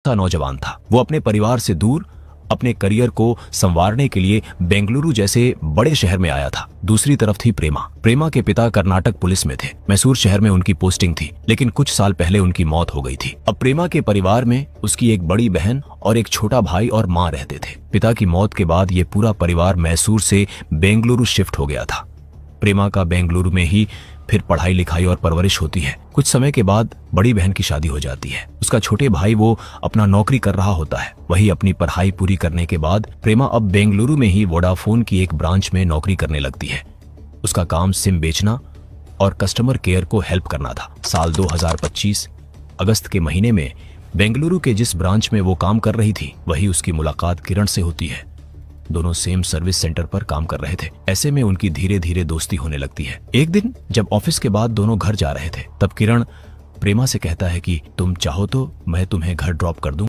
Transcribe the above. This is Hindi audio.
नौजवान था। वो अपने परिवार से दूर अपने करियर को संवारने के लिए बेंगलुरु जैसे बड़े शहर में आया था। दूसरी तरफ थी प्रेमा। प्रेमा के पिता कर्नाटक पुलिस में थे। मैसूर शहर में उनकी पोस्टिंग थी, लेकिन कुछ साल पहले उनकी मौत हो गई थी। अब प्रेमा के परिवार में उसकी एक बड़ी बहन और एक छोटा भाई और माँ रहते थे। पिता की मौत के बाद ये पूरा परिवार मैसूर से बेंगलुरु शिफ्ट हो गया था। प्रेमा का बेंगलुरु में ही फिर पढ़ाई लिखाई और परवरिश होती है। कुछ समय के बाद बड़ी बहन की शादी हो जाती है। उसका छोटे भाई वो अपना नौकरी कर रहा होता है। वही अपनी पढ़ाई पूरी करने के बाद प्रेमा अब बेंगलुरु में ही वोडाफोन की एक ब्रांच में नौकरी करने लगती है। उसका काम सिम बेचना और कस्टमर केयर को हेल्प करना था। साल 2025 अगस्त के महीने में बेंगलुरु के जिस ब्रांच में वो काम कर रही थी, वही उसकी मुलाकात किरण से होती है। दोनों सेम सर्विस सेंटर पर काम कर रहे थे। ऐसे में उनकी धीरे धीरे दोस्ती होने लगती है। एक दिन जब ऑफिस के बाद दोनों घर जा रहे थे, तब किरण प्रेमा से कहता है कि तुम चाहो तो मैं तुम्हें घर ड्रॉप कर दूं।